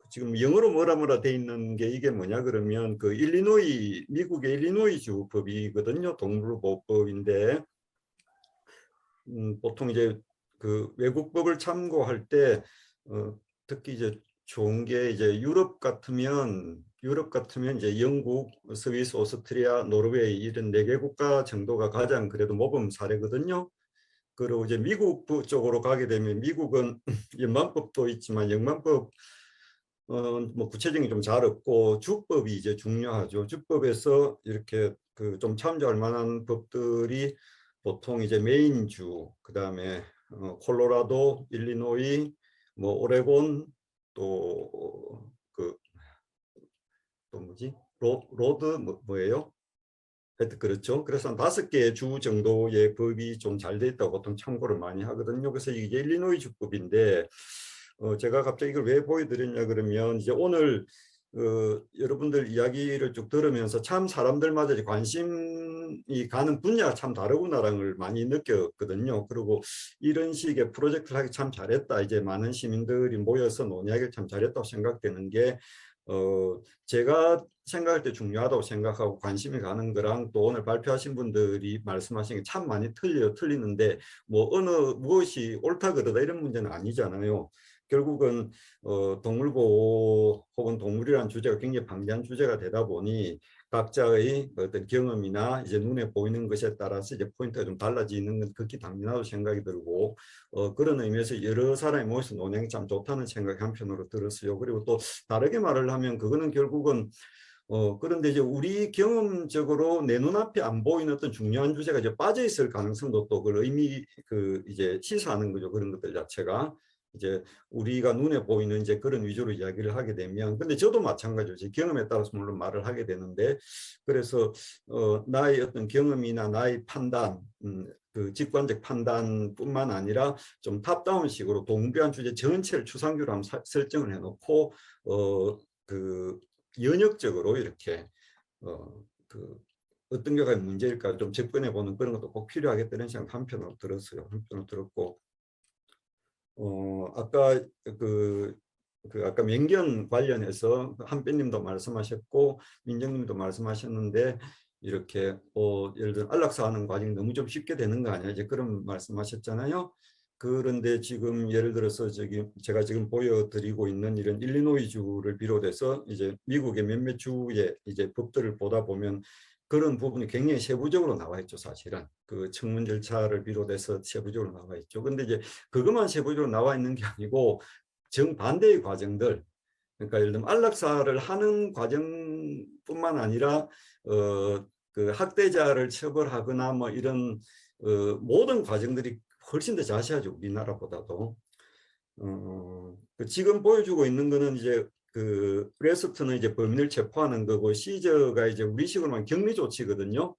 지금 영어로 뭐라 돼 있는 게 이게 뭐냐 그러면 그 일리노이 미국의 일리노이주 법이거든요. 동물보호법인데 보통 이제 그 외국법을 참고할 때 특히 이제 좋은 게 이제 유럽 같으면 이제 영국, 스위스, 오스트리아, 노르웨이 이런 4개 국가 정도가 가장 그래도 모범 사례거든요. 그리고 이제 미국 쪽으로 가게 되면 미국은 연방법도 있지만 영방법 뭐 구체적인 좀 잘 없고 주법이 이제 중요하죠. 주법에서 이렇게 그 좀 참조할 만한 법들이 보통 이제 메인주, 그다음에 콜로라도, 일리노이, 뭐 오레곤, 또 또 뭐지? 로드 뭐예요? 하여튼 그렇죠. 그래서 한 5개의 주 정도의 법이 좀 잘 돼 있다고 보통 참고를 많이 하거든요. 그래서 이게 일리노이 주법인데 제가 갑자기 이걸 왜 보여드렸냐 그러면 이제 오늘 여러분들 이야기를 쭉 들으면서 참 사람들마다 관심이 가는 분야가 참 다르구나라는 걸 많이 느꼈거든요. 그리고 이런 식의 프로젝트를 하기 참 잘했다. 이제 많은 시민들이 모여서 논의하기 참 잘했다고 생각되는 게 제가 생각할 때 중요하다고 생각하고 관심이 가는 거랑 또 오늘 발표하신 분들이 말씀하신 게 참 많이 틀리는데 뭐 무엇이 옳다 그러다 이런 문제는 아니잖아요. 결국은 동물보호 혹은 동물이라는 주제가 굉장히 방대한 주제가 되다 보니 각자의 어떤 경험이나 이제 눈에 보이는 것에 따라서 이제 포인트가 좀 달라지는 건 극히 당연하다고 생각이 들고 그런 의미에서 여러 사람이 모여서 논의하기 참 좋다는 생각이 한편으로 들었어요. 그리고 또 다르게 말을 하면 그거는 결국은 그런데 이제 우리 경험적으로 내 눈앞에 안 보이는 어떤 중요한 주제가 이제 빠져 있을 가능성도 또 그걸 이제 시사하는 거죠. 그런 것들 자체가. 이제 우리가 눈에 보이는 이제 그런 위주로 이야기를 하게 되면 근데 저도 마찬가지죠. 제 경험에 따라서 물론 말을 하게 되는데 그래서 나의 어떤 경험이나 나의 판단 그 직관적 판단뿐만 아니라 좀 탑다운식으로 동일한 주제 전체를 추상적으로 한번 설정을 해놓고 그 연역적으로 이렇게 어떤 게 문제일까 좀 접근해 보는 그런 것도 꼭 필요하겠다는 생각 한편으로 들었어요. 한편으로 들었고 아까 아까 명견 관련해서 한배님도 말씀하셨고 민정님도 말씀하셨는데 이렇게 예를 들어 안락사하는 과정이 너무 좀 쉽게 되는 거 아니야? 이제 그런 말씀하셨잖아요. 그런데 지금 예를 들어서 제가 지금 보여드리고 있는 이런 일리노이 주를 비롯해서 이제 미국의 몇몇 주의 이제 법들을 보다 보면 그런 부분이 굉장히 세부적으로 나와 있죠. 사실은 그 청문 절차를 비롯해서 세부적으로 나와 있죠. 근데 이제 그것만 세부적으로 나와 있는 게 아니고 정반대의 과정들, 그러니까 예를 들면 안락사를 하는 과정뿐만 아니라 그 학대자를 처벌하거나 뭐 이런 모든 과정들이 훨씬 더 자세하죠. 우리나라보다도. 지금 보여주고 있는 거는 이제 그 레스트는 이제 범인을 체포하는 거고 시저가 이제 우리식으로만 격리 조치거든요.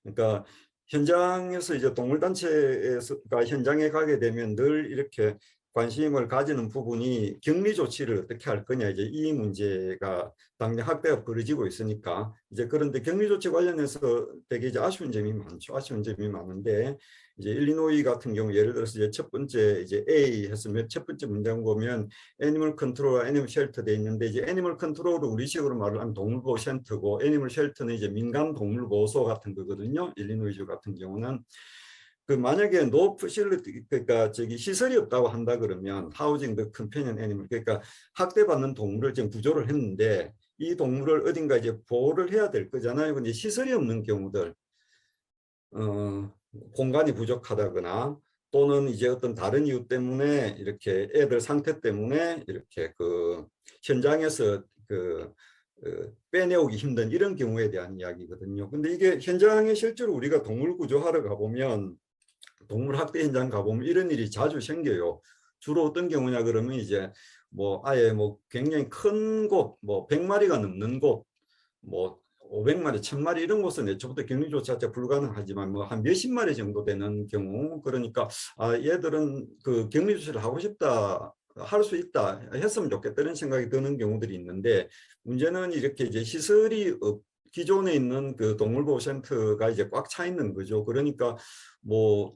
그러니까 현장에서 이제 동물단체가 현장에 가게 되면 늘 이렇게 관심을 가지는 부분이 격리 조치를 어떻게 할 거냐 이제 이 문제가 당장 학대가 벌어지고 있으니까 이제 그런데 격리 조치 관련해서 되게 이제 아쉬운 점이 많죠. 아쉬운 점이 많은데 이제 일리노이 같은 경우 예를 들어서 이제 첫 번째 이제 A 해서 첫 번째 문장 보면 애니멀 컨트롤과 애니멀 쉘터 돼 있는데 이제 애니멀 컨트롤은 우리식으로 말을 하면 동물보호 센터고 애니멀 쉘터는 이제 민간 동물보호소 같은 거거든요. 일리노이주 같은 경우는 그 만약에 노 퍼실리티 그러니까 시설이 없다고 한다 그러면 하우징 더 컴패니언 애니멀 그러니까 학대받는 동물을 지금 구조를 했는데 이 동물을 어딘가 이제 보호를 해야 될 거잖아요. 근데 시설이 없는 경우들 공간이 부족하다거나 또는 이제 어떤 다른 이유 때문에 이렇게 애들 상태 때문에 이렇게 그 현장에서 빼내오기 힘든 이런 경우에 대한 이야기거든요. 근데 이게 현장에 실제로 우리가 동물 구조하러 가보면 동물 학대 현장 가보면 이런 일이 자주 생겨요. 주로 어떤 경우냐 그러면 이제 뭐 아예 뭐 굉장히 큰 곳, 뭐 100마리가 넘는 곳, 뭐 500마리, 1000마리 이런 곳은 애초부터 격리조차 불가능하지만 뭐 한 몇십 마리 정도 되는 경우 그러니까 얘들은 그 격리조치를 하고 싶다 할 수 있다 했으면 좋겠다는 생각이 드는 경우들이 있는데 문제는 이렇게 이제 시설이 기존에 있는 그 동물보호센터가 이제 꽉 차 있는 거죠. 그러니까 뭐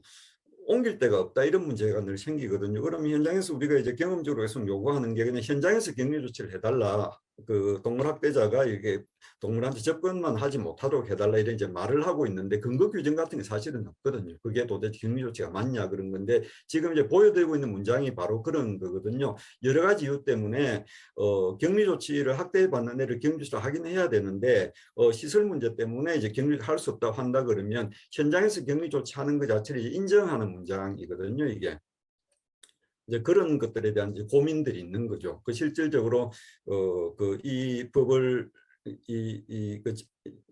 옮길 데가 없다 이런 문제가 늘 생기거든요. 그러면 현장에서 우리가 이제 경험적으로 계속 요구하는 게 그냥 현장에서 격리 조치를 해달라. 그 동물학대자가 이게 동물한테 접근만 하지 못하도록 해달라 이런 이제 말을 하고 있는데 근거 규정 같은 게 사실은 없거든요. 그게 도대체 격리 조치가 맞냐 그런 건데 지금 이제 보여드리고 있는 문장이 바로 그런 거거든요. 여러 가지 이유 때문에 격리 조치를 학대받는 애를 격리 조치를 하긴 해야 되는데 시설 문제 때문에 이제 격리를 할 수 없다고 한다 그러면 현장에서 격리 조치하는 것 자체를 인정하는 문장이거든요. 이게. 이제 그런 것들에 대한 이제 고민들이 있는 거죠. 그 실질적으로 그 이 법을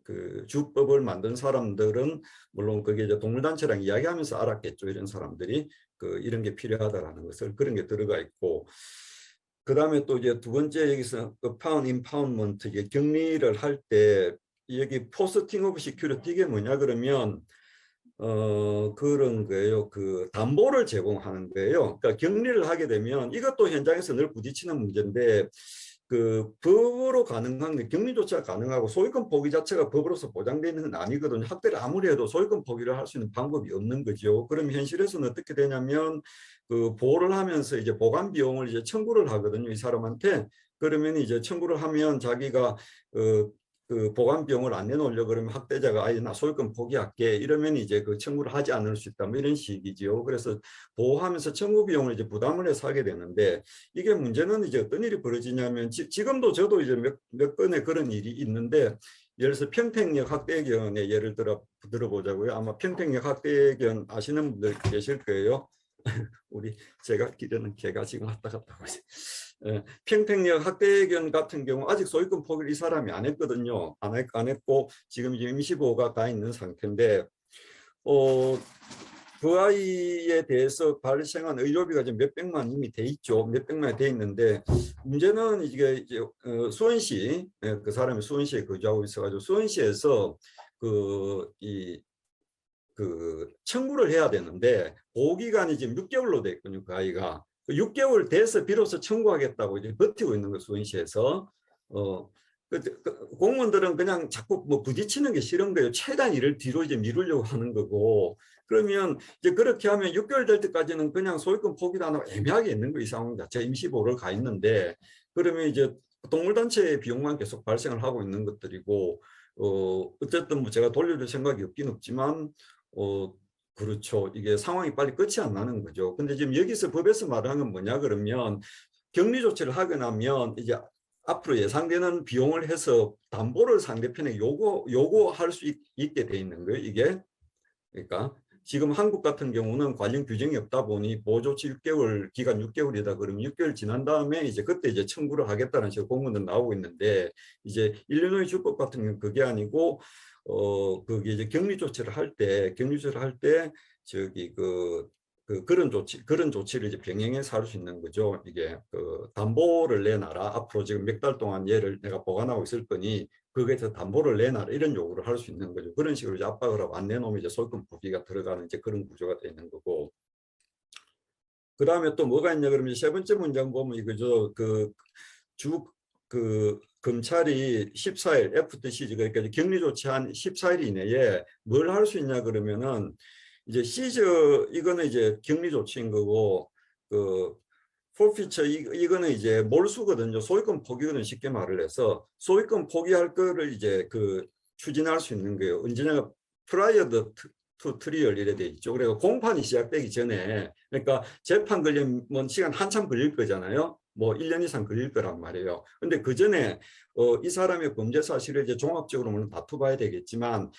그 주법을 만든 사람들은 물론 그게 이제 동물단체랑 이야기하면서 알았겠죠. 이런 사람들이 그 이런 게 필요하다라는 것을 그런 게 들어가 있고. 그 다음에 또 이제 두 번째 여기서 파운 임파운먼트 이게 격리를 할 때 여기 포스팅 오브 시큐리티 이게 뭐냐 그러면 그런 거예요. 그 담보를 제공하는 거예요. 그러니까 격리를 하게 되면 이것도 현장에서 늘 부딪히는 문제인데 그 법으로 가능한 게 격리조차 가능하고 소유권 포기 자체가 법으로서 보장되는 건 아니거든요. 학대를 아무리 해도 소유권 포기를 할 수 있는 방법이 없는 거죠. 그럼 현실에서는 어떻게 되냐면 그 보호를 하면서 이제 보관 비용을 이제 청구를 하거든요. 이 사람한테. 그러면 이제 청구를 하면 자기가 그 보관 비용을 안 내놓으려고 그러면 학대자가 아예 나 소유권 포기할게 이러면 이제 그 청구를 하지 않을 수 있다 뭐 이런 식이지요. 그래서 보호하면서 청구 비용을 이제 부담을 해서 하게 되는데 이게 문제는 이제 어떤 일이 벌어지냐면 지금도 저도 이제 몇 건의 그런 일이 있는데 예를 들어서 평택역 학대견의 예를 들어보자고요. 아마 평택역 학대견 아시는 분들 계실 거예요. 우리 제가 기르는 개가 지금 왔다 갔다 하고 있어요. 평택역 학대견 같은 경우 아직 소유권 포기를 이 사람이 안 했거든요. 안 했고 지금 임시보호가 가 있는 상태인데 그 아이에 대해서 발생한 의료비가 지금 몇백만 이미 돼 있죠. 몇백만이 돼 있는데 문제는 이게 이제 수원시 그 사람이 수원시에 거주하고 있어가지고 수원시에서 그 청구를 해야 되는데 보호기간이 지금 6개월로 돼 있거든요. 그 아이가 6개월 돼서 비로소 청구하겠다고 이제 버티고 있는 거 수원시에서 공무원들은 그냥 자꾸 뭐 부딪히는 게 싫은 거예요. 최대한 일을 뒤로 이제 미루려고 하는 거고 그러면 이제 그렇게 하면 6개월 될 때까지는 그냥 소유권 포기도 안 하고 애매하게 있는 거 이 상황 자체 임시보호를 가 있는데 그러면 이제 동물단체의 비용만 계속 발생을 하고 있는 것들이고 어쨌든 뭐 제가 돌려줄 생각이 없긴 없지만 그렇죠. 이게 상황이 빨리 끝이 안 나는 거죠. 근데 지금 여기서 법에서 말하는 건 뭐냐 그러면 격리 조치를 하게 나면 이제 앞으로 예상되는 비용을 해서 담보를 상대편에 요구할 수 있게 돼 있는 거예요. 이게 그러니까 지금 한국 같은 경우는 관련 규정이 없다 보니 보호조치 6개월 기간 6개월이다 그러면 6개월 지난 다음에 이제 그때 이제 청구를 하겠다는 식으로 공문은 나오고 있는데 이제 일리노이 주법 같은 경우는 그게 아니고 그게 이제 격리 조치를 할 때 저기 그런 조치를 이제 병행해서 할 수 있는 거죠. 이게 그 담보를 내놔라. 앞으로 지금 몇 달 동안 얘를 내가 보관하고 있을 거니 거기에서 담보를 내놔라. 이런 요구를 할 수 있는 거죠. 그런 식으로 이제 압박을 하고 안 내놓으면 이제 소유권 포기가 들어가는 이제 그런 구조가 되어 있는 거고. 그 다음에 또 뭐가 있냐 그러면 세 번째 문장 보면 이거죠. 검찰이 14일 FTC 그러니까 격리 조치한 14일 이내에 뭘 할 수 있냐 그러면은 이제 시저 이거는 이제 격리 조치인 거고 forfeiture 이거는 이제 몰수거든요. 소유권 포기거든 쉽게 말을 해서 소유권 포기할 거를 이제 추진할 수 있는 거예요. 언제나 prior to trial 이래 돼 있죠. 그래서 공판이 시작되기 전에 그러니까 재판 걸리면 시간 한참 걸릴 거잖아요. 뭐 1년 이상 걸릴 거란 말이에요. 근데 그 전에 이 사람의 범죄 사실을 이제 종합적으로 물론 다투봐야 되겠지만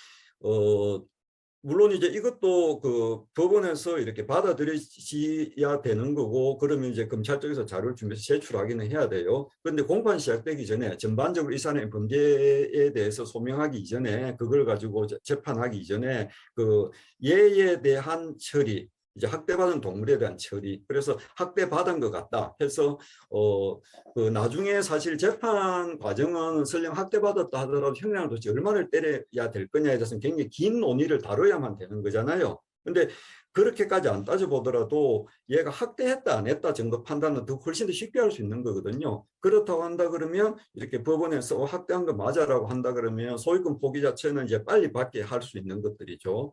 물론 이제 이것도 그 법원에서 이렇게 받아들여야 되는 거고 그러면 이제 검찰 쪽에서 자료를 준비해서 제출하기는 해야 돼요. 그런데 공판 시작되기 전에 전반적으로 이 사람의 범죄에 대해서 소명하기 이전에 그걸 가지고 재판하기 이전에 그 예에 대한 처리 이제 학대받은 동물에 대한 처리 그래서 학대받은 것 같다 해서 나중에 사실 재판 과정은 설령 학대받았다 하더라도 형량을 도대체 얼마를 때려야 될 거냐에 대해서는 굉장히 긴 논의를 다뤄야만 되는 거잖아요. 근데 그렇게까지 안 따져보더라도 얘가 학대했다 안 했다 정도 판단은 더 훨씬 더 쉽게 할 수 있는 거거든요. 그렇다고 한다 그러면 이렇게 법원에서 학대한 거 맞아라고 한다 그러면 소유권 포기 자체는 이제 빨리 받게 할 수 있는 것들이죠.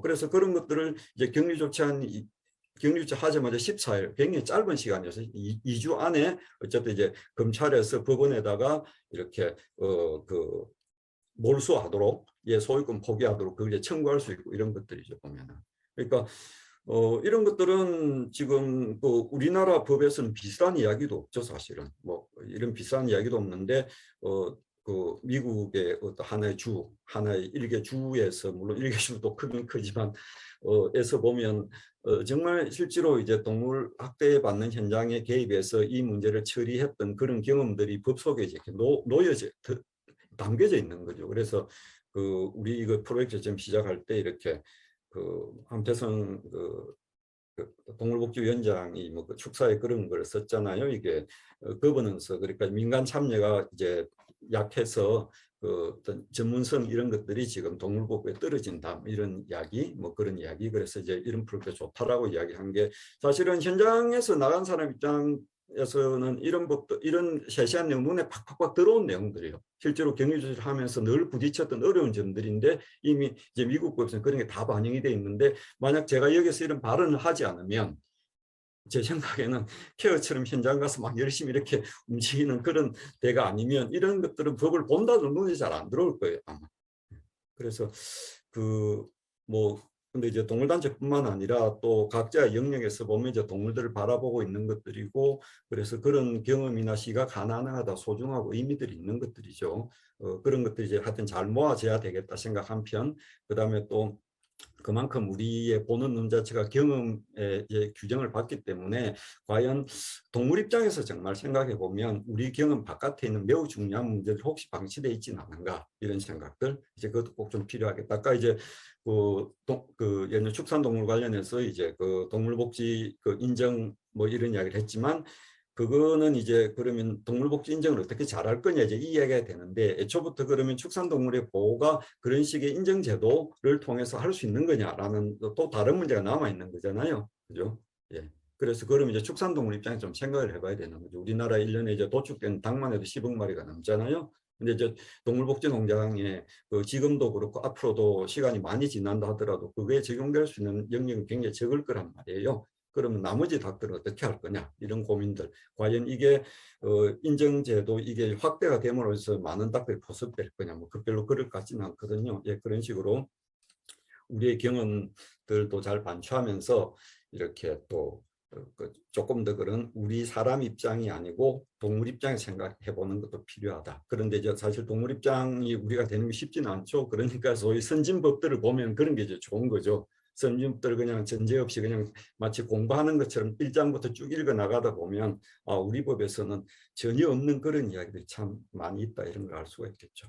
그래서 그런 것들을 이제 격리 조치하자마자 14일, 굉장히 짧은 시간이어서 2주 안에 어쨌든 이제 검찰에서 법원에다가 이렇게 그 몰수하도록, 소유권 포기하도록 그걸 이제 청구할 수 있고 이런 것들이죠, 보면은. 그러니까 이런 것들은 지금 그 우리나라 법에서는 비슷한 이야기도 없죠, 사실은. 뭐 이런 비슷한 이야기도 없는데 그 미국의 어떤 하나의 일개 주에서, 물론 일개 주도 크긴 크지만 에서 보면 정말 실제로 이제 동물 학대 받는 현장에 개입해서 이 문제를 처리했던 그런 경험들이 법 속에 이제 놓여져 담겨져 있는 거죠. 그래서 그 우리 이거 프로젝트 좀 시작할 때 이렇게 그 함태성 그 동물복지위원장이 뭐 그 축사에 그런 걸 썼잖아요. 이게 거버넌스, 그러니까 민간 참여가 이제 약해서 그 어떤 전문성 이런 것들이 지금 동물복지에 떨어진다, 뭐 이런 이야기, 뭐 그런 이야기. 그래서 이제 이런 프로젝트 좋다라고 이야기한 게, 사실은 현장에서 나간 사람 입장에서는 이런 법도, 이런 세세한 내용 눈에 팍팍팍 들어온 내용들이에요. 실제로 격리조치를 하면서 늘 부딪혔던 어려운 점들인데 이미 이제 미국 법에서는 그런 게 다 반영이 돼 있는데, 만약 제가 여기서 이런 발언을 하지 않으면 제 생각에는 케어처럼 현장 가서 막 열심히 이렇게 움직이는 그런 데가 아니면 이런 것들은 법을 본다도 눈에 잘 안 들어올 거예요, 아마. 그래서 그 뭐 근데 이제 동물단체뿐만 아니라 또 각자 영역에서 보면 이제 동물들을 바라보고 있는 것들이고, 그래서 그런 경험이나 시각 하나하나가 소중하고 의미들이 있는 것들이죠. 그런 것들이 이제 하여튼 잘 모아져야 되겠다 생각 한편, 그다음에 또 그만큼 우리의 보는 눈 자체가 경험에 규정을 받기 때문에, 과연 동물 입장에서 정말 생각해 보면 우리 경험 바깥에 있는 매우 중요한 문제들 혹시 방치되어 있지는 않은가, 이런 생각들, 이제 그것도 꼭 좀 필요하겠다. 아까 이제 예를 축산동물 관련해서 이제 그 동물복지 그 인정 뭐 이런 이야기를 했지만, 그거는 이제 그러면 동물복지 인정을 어떻게 잘할 거냐, 이제 이 이야기가 되는데, 애초부터 그러면 축산동물의 보호가 그런 식의 인정제도를 통해서 할 수 있는 거냐라는 또 다른 문제가 남아 있는 거잖아요. 그죠? 예. 그래서 그러면 이제 축산동물 입장에 좀 생각을 해봐야 되는 거죠. 우리나라 1년에 이제 도축된 닭만 해도 10억 마리가 넘잖아요. 근데 이제 동물복지 농장에 지금도 그렇고 앞으로도 시간이 많이 지난다 하더라도 그게 적용될 수 있는 영역은 굉장히 적을 거란 말이에요. 그러면 나머지 닭들은 어떻게 할 거냐, 이런 고민들. 과연 이게 인정제도 이게 확대가 됨으로써 많은 닭들이 포섭될 거냐, 뭐 별로 그럴 것 같지는 않거든요. 예, 그런 식으로 우리의 경험들도 잘 반추하면서 이렇게 또 조금 더 그런 우리 사람 입장이 아니고 동물 입장에 생각해 보는 것도 필요하다. 그런데 이제 사실 동물 입장이 우리가 되는 게 쉽지는 않죠. 그러니까 소위 선진법들을 보면 그런 게 이제 좋은 거죠. 선진법들 그냥 전제 없이 그냥 마치 공부하는 것처럼 1장부터 쭉 읽어 나가다 보면 우리 법에서는 전혀 없는 그런 이야기들이 참 많이 있다, 이런 걸 알 수가 있겠죠.